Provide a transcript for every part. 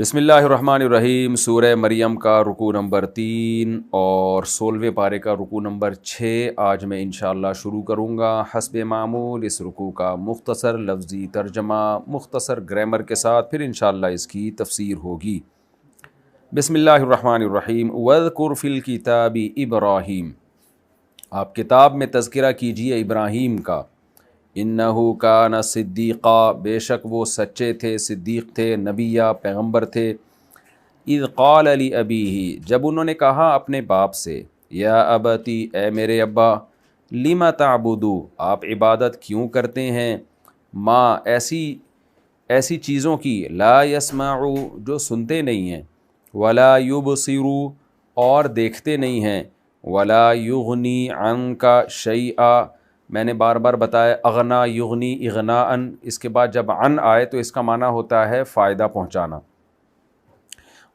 بسم اللہ الرحمن الرحیم۔ سورہ مریم کا رکوع نمبر 3 اور 16ویں پارے کا رکوع نمبر 6 آج میں انشاءاللہ شروع کروں گا۔ حسب معمول اس رکوع کا مختصر لفظی ترجمہ مختصر گرامر کے ساتھ پھر انشاءاللہ اس کی تفسیر ہوگی۔ بسم اللہ الرحمن الرحیم۔ وَاذْكُرْ فِي الْكِتَابِ ابراہیم، آپ کتاب میں تذکرہ کیجئے ابراہیم کا۔ انہو کان صدیقا، بے شک وہ سچے تھے، صدیق تھے، نبیہ پیغمبر تھے۔ اذ قال لابیہ، جب انہوں نے کہا اپنے باپ سے، یا ابتی، اے میرے ابا، لم تعبدو، آپ عبادت کیوں کرتے ہیں، ما، ایسی چیزوں کی، لا یسمعو، جو سنتے نہیں ہیں، ولا یبصرو، اور دیکھتے نہیں ہیں، ولا یغنی عنک شیئا، میں نے بار بار بتایا اغنا یغنی اغناءً، اس کے بعد جب عن آئے تو اس کا معنی ہوتا ہے فائدہ پہنچانا۔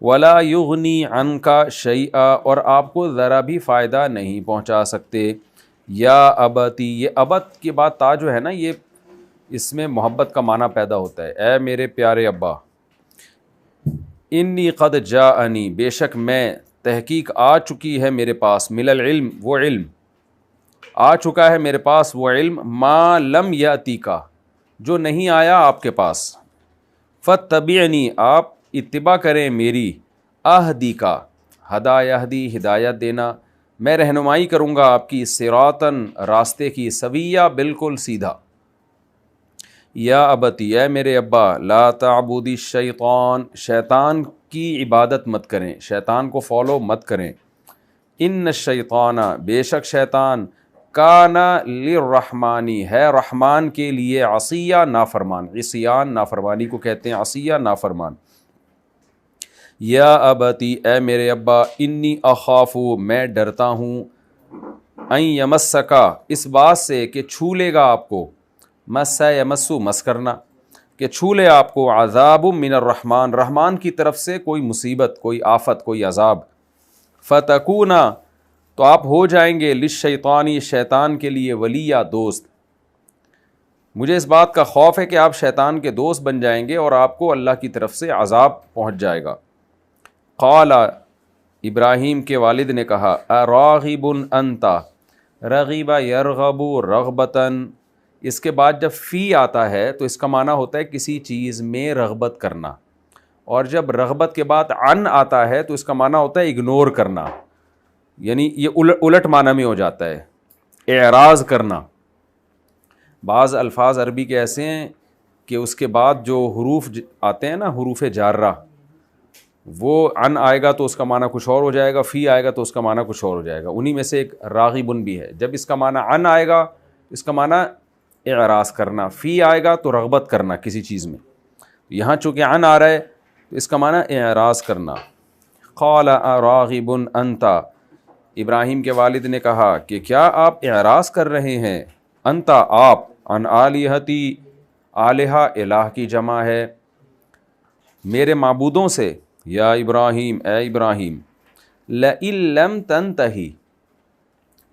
ولا یغنی عنک شیئا، اور آپ کو ذرا بھی فائدہ نہیں پہنچا سکتے۔ یا ابتی، یہ ابت کے بعد تا جو ہے نا، یہ اس میں محبت کا معنی پیدا ہوتا ہے، اے میرے پیارے ابا۔ انی قد جاءنی، بے شک میں، تحقیق آ چکی ہے میرے پاس، من العلم، وہ علم آ چکا ہے میرے پاس، وہ علم، ما لم یاتی کا، جو نہیں آیا آپ کے پاس۔ فاتبعنی، آپ اتباع کریں میری، اہدی کا، ہدا یہدی، ہدایت دینا، میں رہنمائی کروں گا آپ کی، صراطاً، راستے کی، سویہ، بالکل سیدھا۔ یا ابتی، اے میرے ابا، لا تعبدی الشیطان، شیطان کی عبادت مت کریں، شیطان کو فالو مت کریں۔ ان الشیطان، بے شک شیطان، کان للرحمانی، ہے رحمان کے لیے، عصیہ، نافرمان، عصیان نافرمانی کو کہتے ہیں، عصیہ نافرمان۔ یا ابتی، اے میرے ابا، انی اخاف، میں ڈرتا ہوں، ان یمسکا، اس بات سے کہ چھو لے گا آپ کو، مس یمسو، مس کرنا، کہ چھو لے آپ کو، عذاب من الرحمن، رحمان کی طرف سے کوئی مصیبت، کوئی آفت، کوئی عذاب۔ فتکونا، تو آپ ہو جائیں گے، للشیطانی، شیطان کے لیے، ولیہ، دوست۔ مجھے اس بات کا خوف ہے کہ آپ شیطان کے دوست بن جائیں گے اور آپ کو اللہ کی طرف سے عذاب پہنچ جائے گا۔ قال، ابراہیم کے والد نے کہا، اراغب انت، رغب یرغب رغبتاً، اس کے بعد جب فی آتا ہے تو اس کا معنی ہوتا ہے کسی چیز میں رغبت کرنا، اور جب رغبت کے بعد عن آتا ہے تو اس کا معنی ہوتا ہے اگنور کرنا، یعنی یہ الٹ معنی میں ہو جاتا ہے، اعراض کرنا۔ بعض الفاظ عربی کے ایسے ہیں کہ اس کے بعد جو حروف آتے ہیں نا، حروف جارہ، وہ عن آئے گا تو اس کا معنی کچھ اور ہو جائے گا، فی آئے گا تو اس کا معنی کچھ اور ہو جائے گا، انہی میں سے ایک راغبن بھی ہے۔ جب اس کا معنی عن آئے گا اس کا معنی اعراض کرنا، فی آئے گا تو رغبت کرنا کسی چیز میں، یہاں چونکہ عن آ رہا ہے تو اس کا معنی اعراض کرنا۔ قال اراغب انت، ابراہیم کے والد نے کہا کہ کیا آپ اعراض کر رہے ہیں، انت، آپ، عن آلہتی، آلہہ الہ کی جمع ہے، میرے معبودوں سے، یا ابراہیم، اے ابراہیم، لئن لم تنتہی،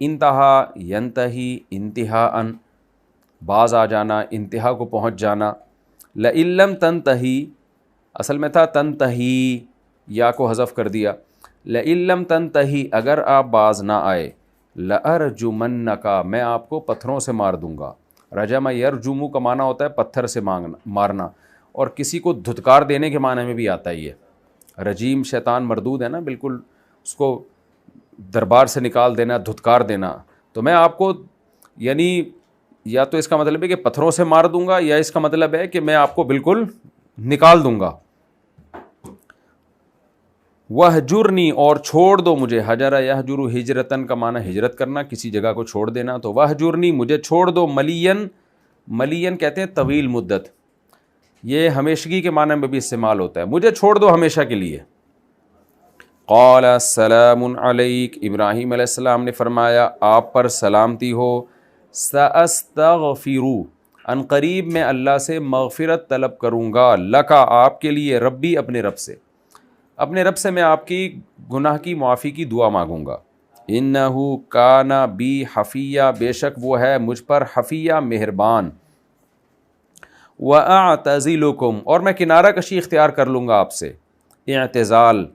انتہا ینتہی، انتہاءً، باز آ جانا، انتہا کو پہنچ جانا، لئن لم تنتہی، اصل میں تھا تنتہی، یا کو حذف کر دیا، لئن لم تنتہی، اگر آپ باز نہ آئے، لأرجمنک، میں آپ کو پتھروں سے مار دوں گا۔ رجم یرجمو کا معنی ہوتا ہے پتھر سے مارنا، اور کسی کو دھتکار دینے کے معنی میں بھی آتا ہی ہے۔ رجیم شیطان مردود ہے نا، بالکل اس کو دربار سے نکال دینا، دھتکار دینا، تو میں آپ کو، یعنی یا تو اس کا مطلب ہے کہ پتھروں سے مار دوں گا، یا اس کا مطلب ہے کہ میں آپ کو بالکل نکال دوں گا۔ وَہْجُرْنِی، اور چھوڑ دو مجھے، حجر یہجر ہجرتاً کا معنی ہجرت کرنا، کسی جگہ کو چھوڑ دینا، تو وَہْجُرْنِی، مجھے چھوڑ دو، ملین، ملین کہتے ہیں طویل مدت، یہ ہمیشگی کے معنی میں بھی استعمال ہوتا ہے، مجھے چھوڑ دو ہمیشہ کے لیے۔ قال السلام علیک، ابراہیم علیہ السلام نے فرمایا آپ پر سلامتی ہو، سأستغفر، ان قریب میں اللہ سے مغفرت طلب کروں گا، لکا، آپ کے لیے، ربی، اپنے رب سے، اپنے رب سے میں آپ کی گناہ کی معافی کی دعا مانگوں گا۔ انہو کان بی حفیہ، بے شک وہ ہے مجھ پر حفیہ، مہربان۔ وَأَعْتَزِلُكُمْ، اور میں کنارہ کشی اختیار کر لوں گا آپ سے، اعتزال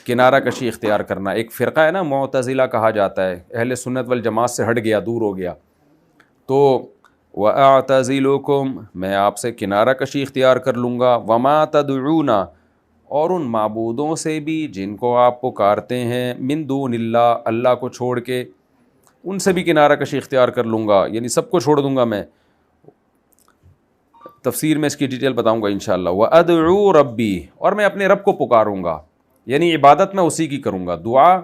کنارہ کشی اختیار کرنا. ایک فرقہ ہے نا معتزلہ کہا جاتا ہے, اہل سنت والجماعت سے ہٹ گیا, دور ہو گیا. تو وَأَعْتَزِلُكُمْ میں آپ سے کنارہ کشی اختیار کر لوں گا. وَمَا تَدْعُونَ اور ان معبودوں سے بھی جن کو آپ پکارتے ہیں, من دون اللہ اللہ کو چھوڑ کے, ان سے بھی کنارہ کشی اختیار کر لوں گا, یعنی سب کو چھوڑ دوں گا میں. تفسیر میں اس کی ڈیٹیل بتاؤں گا انشاءاللہ. وَأَدْعُو رَبِّي اور میں اپنے رب کو پکاروں گا, یعنی عبادت میں اسی کی کروں گا. دعا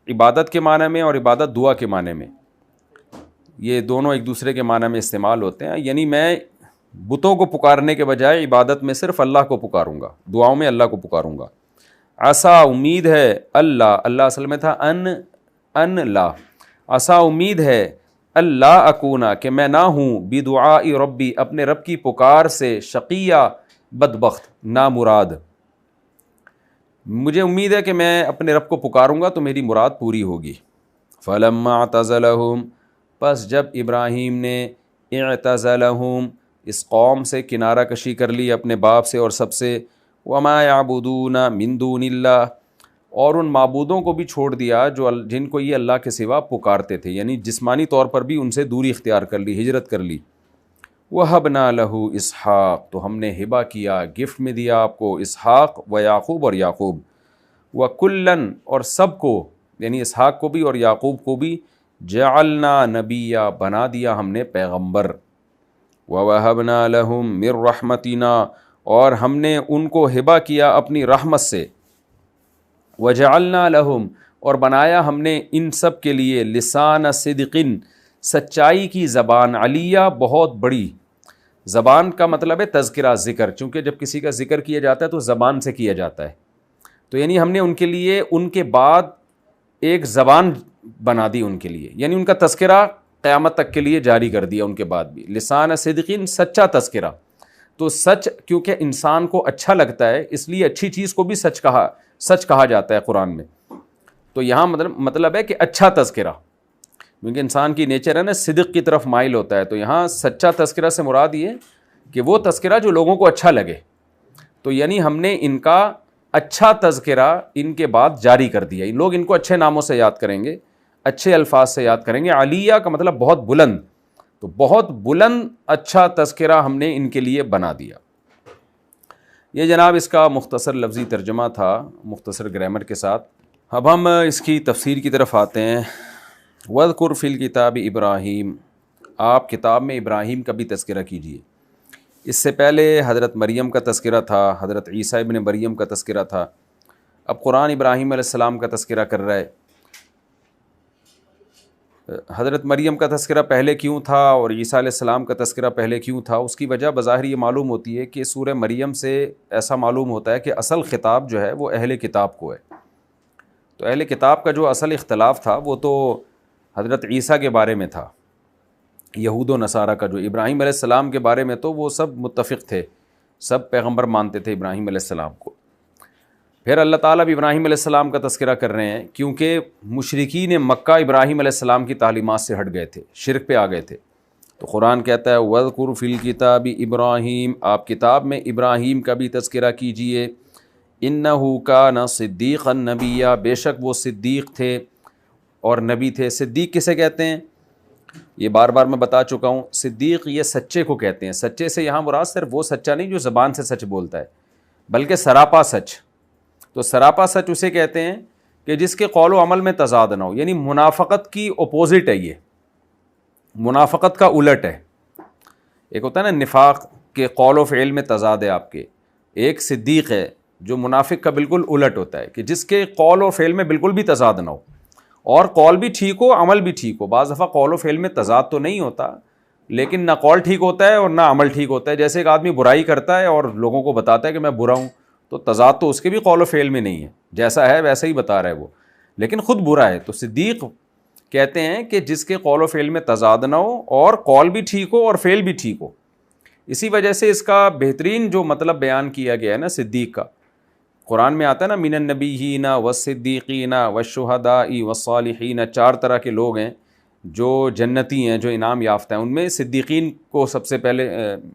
عبادت کے معنی میں اور عبادت دعا کے معنی میں, یہ دونوں ایک دوسرے کے معنی میں استعمال ہوتے ہیں. یعنی میں بتوں کو پکارنے کے بجائے عبادت میں صرف اللہ کو پکاروں گا, دعاؤں میں اللہ کو پکاروں گا. عسا امید ہے, اللہ اصل میں تھا ان لا, عسا امید ہے اللہ اکونا کہ میں نہ ہوں بدعاء ربی اپنے رب کی پکار سے شقیہ بدبخت نامراد. مجھے امید ہے کہ میں اپنے رب کو پکاروں گا تو میری مراد پوری ہوگی. فلما اعتزلہم پس جب ابراہیم نے اعتزلہم اس قوم سے کنارہ کشی کر لی اپنے باپ سے اور سب سے, وما یعبدون من دون اللہ اور ان معبودوں کو بھی چھوڑ دیا جو جن کو یہ اللہ کے سوا پکارتے تھے, یعنی جسمانی طور پر بھی ان سے دوری اختیار کر لی, ہجرت کر لی. وَهَبْنَا لَهُ اسحاق تو ہم نے ہبہ کیا, گفٹ میں دیا آپ کو اسحاق و یعقوب اور یعقوب. وَكُلًّا اور سب کو, یعنی اسحاق کو بھی اور یعقوب کو بھی, جعلنا نبیہ بنا دیا ہم نے پیغمبر. وَوَهَبْنَا لَهُم مِّن رَحْمَتِنَا اور ہم نے ان کو ہبہ کیا اپنی رحمت سے. وَجَعَلْنَا لَهُم اور بنایا ہم نے ان سب کے لیے لسان صدقن سچائی کی زبان, علیہ بہت بڑی. زبان کا مطلب ہے تذکرہ, ذکر, چونکہ جب کسی کا ذکر کیا جاتا ہے تو زبان سے کیا جاتا ہے. تو یعنی ہم نے ان کے لیے ان کے بعد ایک زبان بنا دی ان کے لیے, یعنی ان کا تذکرہ قیامت تک کے لیے جاری کر دیا ان کے بعد بھی. لسان صدقین سچا تذکرہ. تو سچ کیونکہ انسان کو اچھا لگتا ہے اس لیے اچھی چیز کو بھی سچ کہا جاتا ہے قرآن میں. تو یہاں مطلب ہے کہ اچھا تذکرہ, کیونکہ انسان کی نیچر ہے نا صدق کی طرف مائل ہوتا ہے. تو یہاں سچا تذکرہ سے مراد یہ کہ وہ تذکرہ جو لوگوں کو اچھا لگے. تو یعنی ہم نے ان کا اچھا تذکرہ ان کے بعد جاری کر دیا. لوگ ان کو اچھے ناموں سے یاد کریں گے, اچھے الفاظ سے یاد کریں گے. علیہ کا مطلب بہت بلند, تو بہت بلند اچھا تذکرہ ہم نے ان کے لیے بنا دیا. یہ جناب اس کا مختصر لفظی ترجمہ تھا, مختصر گرامر کے ساتھ. اب ہم اس کی تفسیر کی طرف آتے ہیں. وَاذْكُرْ فِي الْكِتَابِ ابراہیم آپ کتاب میں ابراہیم کا بھی تذکرہ کیجیے. اس سے پہلے حضرت مریم کا تذکرہ تھا, حضرت عیسیٰ ابن مریم کا تذکرہ تھا. اب قرآن ابراہیم علیہ السلام کا تذکرہ کر رہا ہے. حضرت مریم کا تذکرہ پہلے کیوں تھا اور عیسیٰ علیہ السلام کا تذکرہ پہلے کیوں تھا, اس کی وجہ بظاہر یہ معلوم ہوتی ہے کہ سورہ مریم سے ایسا معلوم ہوتا ہے کہ اصل خطاب جو ہے وہ اہل کتاب کو ہے. تو اہل کتاب کا جو اصل اختلاف تھا وہ تو حضرت عیسیٰ کے بارے میں تھا, یہود و نصارہ کا. جو ابراہیم علیہ السلام کے بارے میں تو وہ سب متفق تھے, سب پیغمبر مانتے تھے ابراہیم علیہ السلام کو. پھر اللہ تعالیٰ بھی ابراہیم علیہ السلام کا تذکرہ کر رہے ہیں کیونکہ مشرکین مکہ ابراہیم علیہ السلام کی تعلیمات سے ہٹ گئے تھے, شرک پہ آ گئے تھے. تو قرآن کہتا ہے وَاذْكُرْ فِي الْكِتَابِ ابراہیم آپ کتاب میں ابراہیم کا بھی تذکرہ کیجئے. اِنَّهُ كَانَ صِدِّيقًا نَبِيًّا بے شک وہ صدیق تھے اور نبی تھے. صدیق کسے کہتے ہیں یہ بار بار میں بتا چکا ہوں. صدیق یہ سچے کو کہتے ہیں. سچے سے یہاں مراد صرف وہ سچا نہیں جو زبان سے سچ بولتا ہے, بلکہ سراپا سچ. تو سراپا سچ اسے کہتے ہیں کہ جس کے قول و عمل میں تضاد نہ ہو, یعنی منافقت کی اپوزٹ ہے, یہ منافقت کا الٹ ہے. ایک ہوتا ہے نا نفاق کے قول و فعل میں تضاد ہے آپ کے, ایک صدیق ہے جو منافق کا بالکل الٹ ہوتا ہے کہ جس کے قول و فعل میں بالکل بھی تضاد نہ ہو, اور قول بھی ٹھیک ہو عمل بھی ٹھیک ہو. بعض دفعہ قول و فعل میں تضاد تو نہیں ہوتا لیکن نہ قول ٹھیک ہوتا ہے اور نہ عمل ٹھیک ہوتا ہے. جیسے ایک آدمی برائی کرتا ہے اور لوگوں کو بتاتا ہے کہ میں برا ہوں, تو تضاد تو اس کے بھی قول و فعل میں نہیں ہے, جیسا ہے ویسا ہی بتا رہا ہے وہ, لیکن خود برا ہے. تو صدیق کہتے ہیں کہ جس کے قول و فعل میں تضاد نہ ہو اور قول بھی ٹھیک ہو اور فعل بھی ٹھیک ہو. اسی وجہ سے اس کا بہترین جو مطلب بیان کیا گیا ہے نا صدیق کا, قرآن میں آتا ہے نا من النبیین والصدیقین والشہداء والصالحین, 4 طرح کے لوگ ہیں جو جنتی ہیں, جو انعام یافتہ ہیں. ان میں صدیقین کو سب سے پہلے,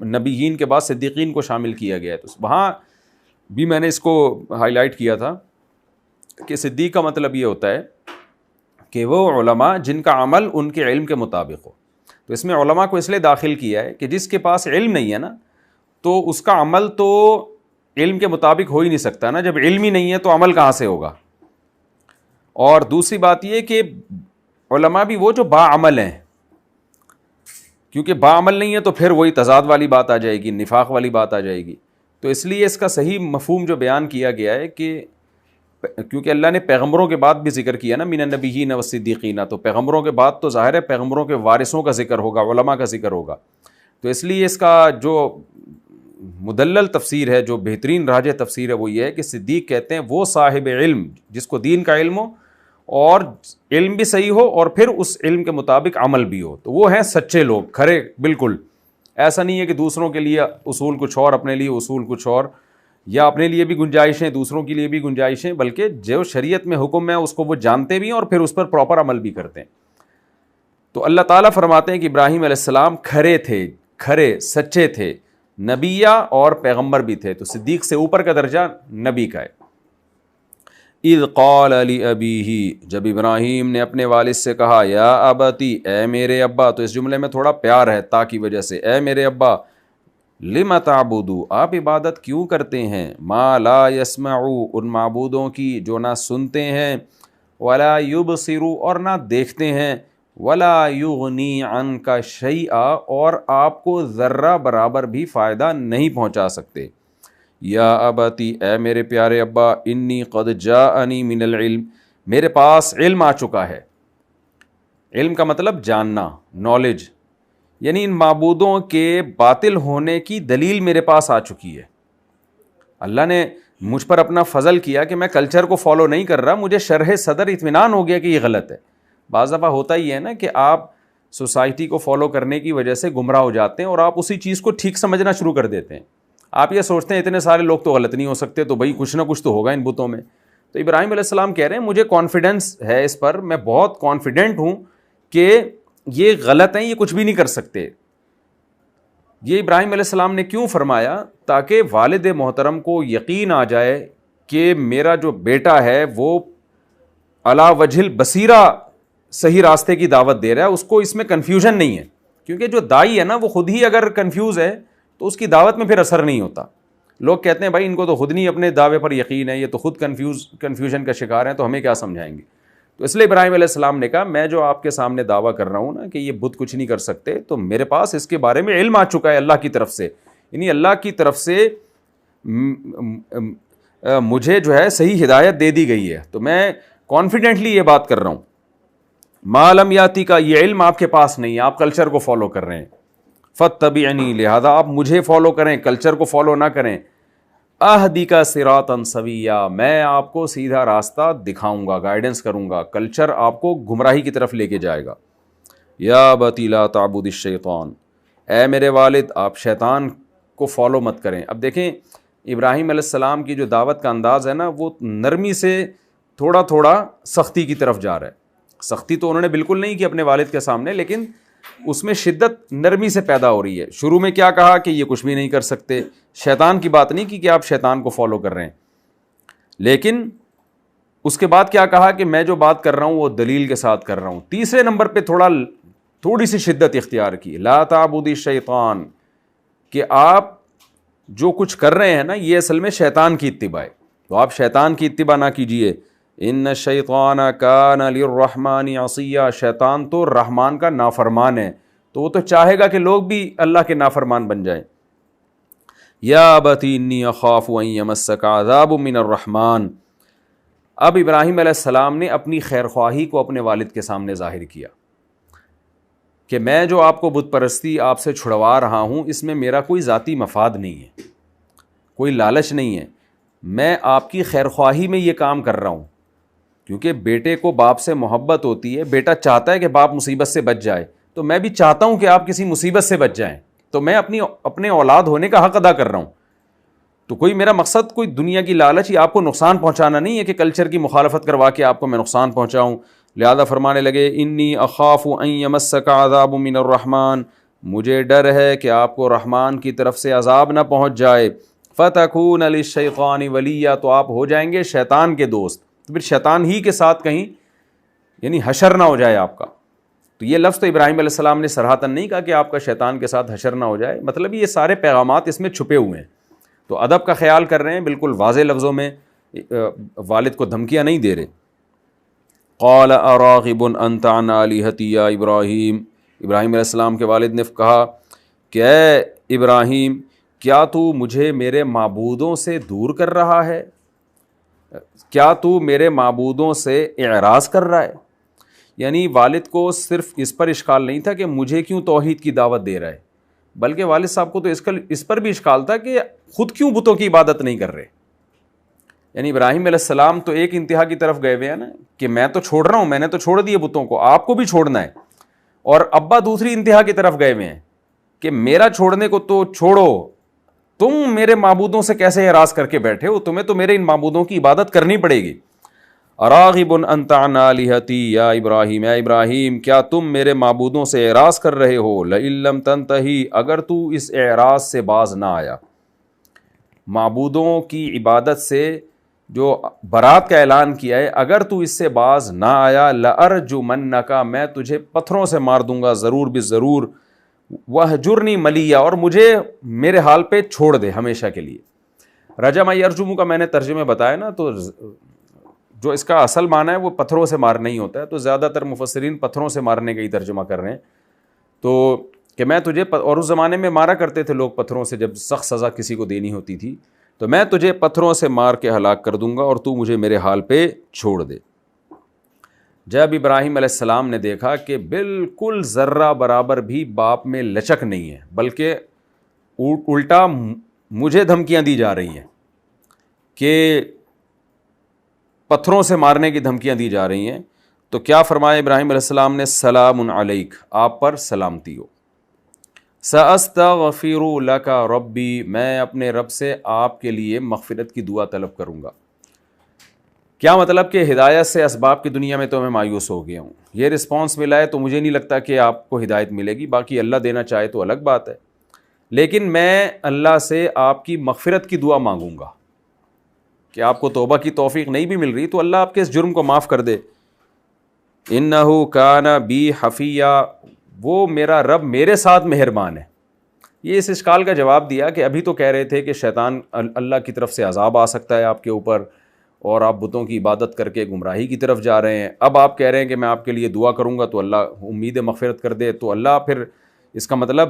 نبیین کے بعد صدیقین کو شامل کیا گیا ہے. تو وہاں بھی میں نے اس کو ہائی لائٹ کیا تھا کہ صدیق کا مطلب یہ ہوتا ہے کہ وہ علماء جن کا عمل ان کے علم کے مطابق ہو. تو اس میں علماء کو اس لیے داخل کیا ہے کہ جس کے پاس علم نہیں ہے نا تو اس کا عمل تو علم کے مطابق ہو ہی نہیں سکتا نا. جب علم ہی نہیں ہے تو عمل کہاں سے ہوگا. اور دوسری بات یہ کہ علماء بھی وہ جو باعمل ہیں, کیونکہ باعمل نہیں ہے تو پھر وہی تضاد والی بات آ جائے گی, نفاق والی بات آ جائے گی. تو اس لیے اس کا صحیح مفہوم جو بیان کیا گیا ہے کہ کیونکہ اللہ نے پیغمبروں کے بعد بھی ذکر کیا نا من النبیین والصدیقین, تو پیغمبروں کے بعد تو ظاہر ہے پیغمبروں کے وارثوں کا ذکر ہوگا, علماء کا ذکر ہوگا. تو اس لیے اس کا جو مدلل تفسیر ہے, جو بہترین راجح تفسیر ہے, وہ یہ ہے کہ صدیق کہتے ہیں وہ صاحب علم جس کو دین کا علم ہو اور علم بھی صحیح ہو اور پھر اس علم کے مطابق عمل بھی ہو, تو وہ ہیں سچے لوگ, کھرے بالکل. ایسا نہیں ہے کہ دوسروں کے لیے اصول کچھ اور, اپنے لیے اصول کچھ اور, یا اپنے لیے بھی گنجائشیں دوسروں کے لیے بھی گنجائشیں, بلکہ جو شریعت میں حکم ہے اس کو وہ جانتے بھی ہیں اور پھر اس پر پراپر عمل بھی کرتے ہیں. تو اللہ تعالیٰ فرماتے ہیں کہ ابراہیم علیہ السلام کھرے تھے, کھرے سچے تھے, نبیہ اور پیغمبر بھی تھے. تو صدیق سے اوپر کا درجہ نبی کا ہے. اذ قال لابیہ, جب ابراہیم نے اپنے والد سے کہا, یا ابتی, اے میرے ابا. تو اس جملے میں تھوڑا پیار ہے تا کی وجہ سے, اے میرے ابا, لم تعبدو, آپ عبادت کیوں کرتے ہیں, ما لا یسمعو, ان معبودوں کی جو نہ سنتے ہیں, ولا یبصرو, اور نہ دیکھتے ہیں, ولا یغنی عنک شیئا, اور آپ کو ذرہ برابر بھی فائدہ نہیں پہنچا سکتے. یا ابتی, اے میرے پیارے ابا, انی قد جاءنی من العلم, میرے پاس علم آ چکا ہے. علم کا مطلب جاننا, نالج, یعنی ان معبودوں کے باطل ہونے کی دلیل میرے پاس آ چکی ہے. اللہ نے مجھ پر اپنا فضل کیا کہ میں کلچر کو فالو نہیں کر رہا, مجھے شرح صدر اطمینان ہو گیا کہ یہ غلط ہے. بعض دفعہ ہوتا ہی ہے نا کہ آپ سوسائٹی کو فالو کرنے کی وجہ سے گمراہ ہو جاتے ہیں اور آپ اسی چیز کو ٹھیک سمجھنا شروع کر دیتے ہیں. آپ یہ سوچتے ہیں اتنے سارے لوگ تو غلط نہیں ہو سکتے, تو بھائی کچھ نہ کچھ تو ہوگا ان بتوں میں. تو ابراہیم علیہ السلام کہہ رہے ہیں مجھے کانفیڈنس ہے اس پر, میں بہت کانفیڈنٹ ہوں کہ یہ غلط ہیں, یہ کچھ بھی نہیں کر سکتے. یہ ابراہیم علیہ السلام نے کیوں فرمایا, تاکہ والد محترم کو یقین آ جائے کہ میرا جو بیٹا ہے وہ علی وجہ البصیرہ صحیح راستے کی دعوت دے رہا ہے, اس کو اس میں کنفیوژن نہیں ہے. کیونکہ جو دائی ہے نا وہ خود ہی اگر کنفیوز ہے تو اس کی دعوت میں پھر اثر نہیں ہوتا. لوگ کہتے ہیں بھائی ان کو تو خود نہیں اپنے دعوے پر یقین ہے, یہ تو خود کنفیوژن کا شکار ہیں, تو ہمیں کیا سمجھائیں گے. تو اس لیے ابراہیم علیہ السلام نے کہا میں جو آپ کے سامنے دعویٰ کر رہا ہوں نا کہ یہ بت کچھ نہیں کر سکتے, تو میرے پاس اس کے بارے میں علم آ چکا ہے اللہ کی طرف سے, یعنی اللہ کی طرف سے مجھے جو ہے صحیح ہدایت دے دی گئی ہے, تو میں کانفیڈنٹلی یہ بات کر رہا ہوں. ما لم یاتی کا, یہ علم آپ کے پاس نہیں ہے, آپ کلچر کو فالو کر رہے ہیں. فاتبعنی, لہذا آپ مجھے فالو کریں, کلچر کو فالو نہ کریں. اہدیک صراطا سویا, میں آپ کو سیدھا راستہ دکھاؤں گا, گائیڈنس کروں گا, کلچر آپ کو گمراہی کی طرف لے کے جائے گا. یا ابتی لا تعبد الشیطان, اے میرے والد آپ شیطان کو فالو مت کریں. اب دیکھیں ابراہیم علیہ السلام کی جو دعوت کا انداز ہے نا وہ نرمی سے تھوڑا تھوڑا سختی کی طرف جا رہا ہے. سختی تو انہوں نے بالکل نہیں کی اپنے والد کے سامنے, لیکن اس میں شدت نرمی سے پیدا ہو رہی ہے. شروع میں کیا کہا کہ یہ کچھ بھی نہیں کر سکتے, شیطان کی بات نہیں کی کہ آپ شیطان کو فالو کر رہے ہیں, لیکن اس کے بعد کیا کہا کہ میں جو بات کر رہا ہوں وہ دلیل کے ساتھ کر رہا ہوں. تیسرے نمبر پہ تھوڑی سی شدت اختیار کی, لا تعبد الشیطان, کہ آپ جو کچھ کر رہے ہیں نا یہ اصل میں شیطان کی اتباع ہے, تو آپ شیطان کی اتباع نہ کیجیے. ان الشیطان کان للرحمن عصیا, شیطان تو رحمان کا نافرمان ہے, تو وہ تو چاہے گا کہ لوگ بھی اللہ کے نافرمان بن جائیں. یا ابتی انی اخاف ان یمسک عذاب من الرحمن. اب ابراہیم علیہ السلام نے اپنی خیر خواہی کو اپنے والد کے سامنے ظاہر کیا کہ میں جو آپ کو بت پرستی آپ سے چھڑوا رہا ہوں اس میں میرا کوئی ذاتی مفاد نہیں ہے, کوئی لالچ نہیں ہے, میں آپ کی خیر خواہی میں یہ کام کر رہا ہوں. کیونکہ بیٹے کو باپ سے محبت ہوتی ہے, بیٹا چاہتا ہے کہ باپ مصیبت سے بچ جائے, تو میں بھی چاہتا ہوں کہ آپ کسی مصیبت سے بچ جائیں, تو میں اپنے اولاد ہونے کا حق ادا کر رہا ہوں. تو کوئی میرا مقصد کوئی دنیا کی لالچ یا آپ کو نقصان پہنچانا نہیں ہے کہ کلچر کی مخالفت کروا کے آپ کو میں نقصان پہنچاؤں. لہذا فرمانے لگے انی اخاف ان یمسک عذاب من الرحمن, مجھے ڈر ہے کہ آپ کو رحمان کی طرف سے عذاب نہ پہنچ جائے. فتکون للشیطان ولیہ، تو آپ ہو جائیں گے شیطان کے دوست، تو پھر شیطان ہی کے ساتھ کہیں یعنی حشر نہ ہو جائے آپ کا۔ تو یہ لفظ تو ابراہیم علیہ السلام نے صراحتاً نہیں کہا کہ آپ کا شیطان کے ساتھ حشر نہ ہو جائے، مطلب یہ سارے پیغامات اس میں چھپے ہوئے ہیں، تو ادب کا خیال کر رہے ہیں، بالکل واضح لفظوں میں والد کو دھمکیاں نہیں دے رہے۔ قال اراغب انت عن آلہتی یا ابراہیم، ابراہیم علیہ السلام کے والد نے کہا کہ اے ابراہیم، کیا تو مجھے میرے معبودوں سے دور کر رہا ہے؟ کیا تو میرے معبودوں سے اعراض کر رہا ہے؟ یعنی والد کو صرف اس پر اشکال نہیں تھا کہ مجھے کیوں توحید کی دعوت دے رہا ہے، بلکہ والد صاحب کو تو اس پر بھی اشکال تھا کہ خود کیوں بتوں کی عبادت نہیں کر رہے۔ یعنی ابراہیم علیہ السلام تو ایک انتہا کی طرف گئے ہوئے ہیں نا کہ میں تو چھوڑ رہا ہوں، میں نے تو چھوڑ دیے بتوں کو، آپ کو بھی چھوڑنا ہے، اور ابا دوسری انتہا کی طرف گئے ہوئے ہیں کہ میرا چھوڑنے کو تو چھوڑو، تم میرے معبودوں سے کیسے اعراض کر کے بیٹھے ہو، تمہیں تو میرے ان معبودوں کی عبادت کرنی پڑے گی۔ اراغب انت عن آلہتی یا ابراہیم، اے ابراہیم کیا تم میرے معبودوں سے اعراض کر رہے ہو؟ لئن لم تنتہی، اگر تو اس اعراض سے باز نہ آیا، معبودوں کی عبادت سے جو برات کا اعلان کیا ہے، اگر تو اس سے باز نہ آیا، لأرجمنک، میں تجھے پتھروں سے مار دوں گا ضرور بضرور، وہجرنی ملیہ، اور مجھے میرے حال پہ چھوڑ دے ہمیشہ کے لیے۔ رجم یرجمو کا میں نے ترجمے بتایا نا، تو جو اس کا اصل معنی ہے وہ پتھروں سے مارنا ہی ہوتا ہے، تو زیادہ تر مفسرین پتھروں سے مارنے کا ہی ترجمہ کر رہے ہیں، تو کہ میں تجھے، اور اس زمانے میں مارا کرتے تھے لوگ پتھروں سے جب سخت سزا کسی کو دینی ہوتی تھی، تو میں تجھے پتھروں سے مار کے ہلاک کر دوں گا اور تو مجھے میرے حال پہ چھوڑ دے۔ جب ابراہیم علیہ السلام نے دیکھا کہ بالکل ذرہ برابر بھی باپ میں لچک نہیں ہے، بلکہ الٹا مجھے دھمکیاں دی جا رہی ہیں کہ پتھروں سے مارنے کی دھمکیاں دی جا رہی ہیں، تو کیا فرمایا ابراہیم علیہ السلام نے؟ سلام علیک، آپ پر سلامتی ہو۔ سأستغفر لک ربی، میں اپنے رب سے آپ کے لیے مغفرت کی دعا طلب کروں گا۔ کیا مطلب کہ ہدایت سے اسباب کی دنیا میں تو میں مایوس ہو گیا ہوں، یہ رسپانس ملا ہے تو مجھے نہیں لگتا کہ آپ کو ہدایت ملے گی، باقی اللہ دینا چاہے تو الگ بات ہے، لیکن میں اللہ سے آپ کی مغفرت کی دعا مانگوں گا کہ آپ کو توبہ کی توفیق نہیں بھی مل رہی تو اللہ آپ کے اس جرم کو معاف کر دے۔ انہ کان بی حفیہ، وہ میرا رب میرے ساتھ مہربان ہے۔ یہ اس اشکال کا جواب دیا کہ ابھی تو کہہ رہے تھے کہ شیطان اللہ کی طرف سے عذاب آ سکتا ہے آپ کے اوپر اور آپ بتوں کی عبادت کر کے گمراہی کی طرف جا رہے ہیں، اب آپ کہہ رہے ہیں کہ میں آپ کے لیے دعا کروں گا تو اللہ امید مغفرت کر دے، تو اللہ پھر اس کا مطلب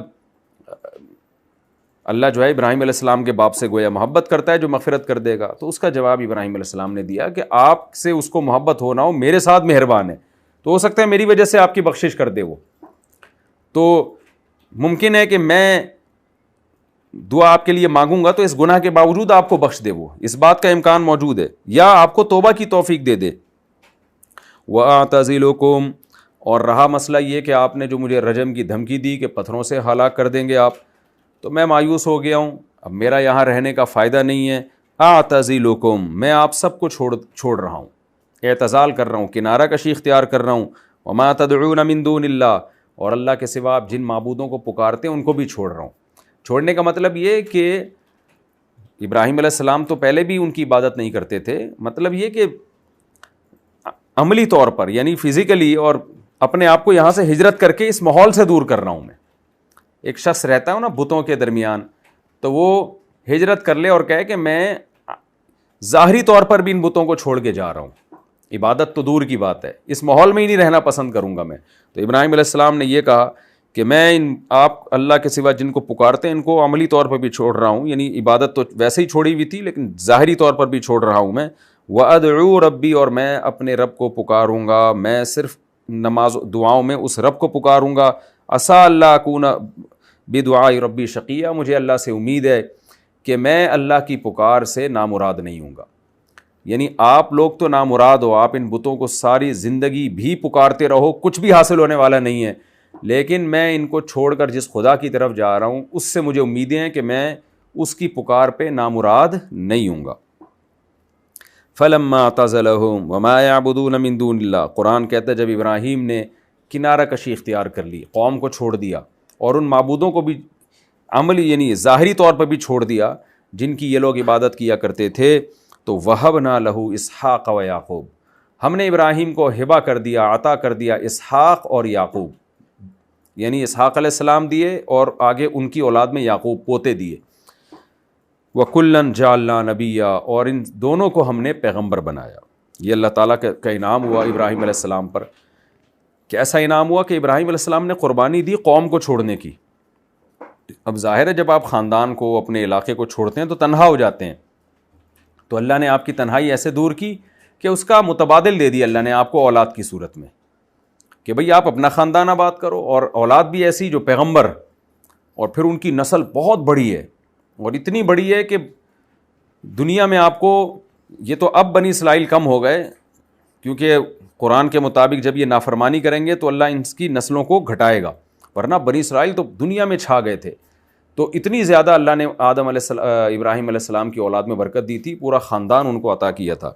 اللہ جو ہے ابراہیم علیہ السلام کے باپ سے گویا محبت کرتا ہے جو مغفرت کر دے گا، تو اس کا جواب ابراہیم علیہ السلام نے دیا کہ آپ سے اس کو محبت ہو نہ ہو، میرے ساتھ مہربان ہے، تو ہو سکتا ہے میری وجہ سے آپ کی بخشش کر دے وہ، تو ممکن ہے کہ میں دعا آپ کے لیے مانگوں گا تو اس گناہ کے باوجود آپ کو بخش دے، وہ اس بات کا امکان موجود ہے، یا آپ کو توبہ کی توفیق دے دے۔ وَأَعْتَزِلُكُمْ، اور رہا مسئلہ یہ کہ آپ نے جو مجھے رجم کی دھمکی دی کہ پتھروں سے ہلاک کر دیں گے آپ، تو میں مایوس ہو گیا ہوں، اب میرا یہاں رہنے کا فائدہ نہیں ہے۔ اعتزلکم، میں آپ سب کو چھوڑ رہا ہوں، اعتزال کر رہا ہوں، کنارہ کشی اختیار کر رہا ہوں۔ وما تدعون من دون اللہ، اور اللہ کے سوا آپ جن معبودوں کو پکارتے ہیں ان کو بھی چھوڑ رہا ہوں۔ چھوڑنے کا مطلب یہ کہ ابراہیم علیہ السلام تو پہلے بھی ان کی عبادت نہیں کرتے تھے، مطلب یہ کہ عملی طور پر یعنی فزیکلی اور اپنے آپ کو یہاں سے ہجرت کر کے اس ماحول سے دور کر رہا ہوں میں۔ ایک شخص رہتا ہے نا بتوں کے درمیان، تو وہ ہجرت کر لے اور کہے کہ میں ظاہری طور پر بھی ان بتوں کو چھوڑ کے جا رہا ہوں، عبادت تو دور کی بات ہے، اس ماحول میں ہی نہیں رہنا پسند کروں گا میں۔ تو ابراہیم علیہ السلام نے یہ کہا کہ میں آپ اللہ کے سوا جن کو پکارتے ہیں ان کو عملی طور پر بھی چھوڑ رہا ہوں، یعنی عبادت تو ویسے ہی چھوڑی ہوئی تھی لیکن ظاہری طور پر بھی چھوڑ رہا ہوں میں۔ وَأَدْعُو رَبِّي، اور میں اپنے رب کو پکاروں گا، میں صرف نماز دعاؤں میں اس رب کو پکاروں گا۔ عَسَىٰ اللَّهَ أَكُونَ بِدُعَاءِ رَبِّي شَقِيًّا، مجھے اللہ سے امید ہے کہ میں اللہ کی پکار سے نامراد نہیں ہوں گا۔ یعنی آپ لوگ تو نامراد ہو، آپ ان بتوں کو ساری زندگی بھی پکارتے رہو، کچھ بھی حاصل ہونے والا نہیں ہے، لیکن میں ان کو چھوڑ کر جس خدا کی طرف جا رہا ہوں اس سے مجھے امیدیں ہیں کہ میں اس کی پکار پہ نامراد نہیں ہوں گا۔ فَلَمَّا اعْتَزَلَهُمْ وَمَا يَعْبُدُونَ مِن دُونِ اللَّهِ، قرآن کہتا ہے جب ابراہیم نے کنارہ کشی اختیار کر لی، قوم کو چھوڑ دیا اور ان معبودوں کو بھی عملی یعنی ظاہری طور پر بھی چھوڑ دیا جن کی یہ لوگ عبادت کیا کرتے تھے، تو وَهَبْنَا لَهُ اسحاق و یعقوب، ہم نے ابراہیم کو ہبہ کر دیا، عطا کر دیا اسحاق اور یعقوب، یعنی اسحاق علیہ السلام دیے اور آگے ان کی اولاد میں یعقوب پوتے دیے۔ وَكُلًّا جَعَلْنَا نَبِيًّا، اور ان دونوں کو ہم نے پیغمبر بنایا۔ یہ اللہ تعالیٰ کا انعام ہوا ابراہیم علیہ السلام پر۔ کیسا انعام ہوا کہ ابراہیم علیہ السلام نے قربانی دی قوم کو چھوڑنے کی۔ اب ظاہر ہے جب آپ خاندان کو، اپنے علاقے کو چھوڑتے ہیں تو تنہا ہو جاتے ہیں، تو اللہ نے آپ کی تنہائی ایسے دور کی کہ اس کا متبادل دے دیا اللہ نے آپ کو اولاد کی صورت میں، کہ بھئی آپ اپنا خاندان آباد کرو، اور اولاد بھی ایسی جو پیغمبر، اور پھر ان کی نسل بہت بڑی ہے، اور اتنی بڑی ہے کہ دنیا میں آپ کو، یہ تو اب بنی اسرائیل کم ہو گئے کیونکہ قرآن کے مطابق جب یہ نافرمانی کریں گے تو اللہ ان کی نسلوں کو گھٹائے گا، ورنہ بنی اسرائیل تو دنیا میں چھا گئے تھے۔ تو اتنی زیادہ اللہ نے ابراہیم علیہ السلام کی اولاد میں برکت دی تھی، پورا خاندان ان کو عطا کیا تھا۔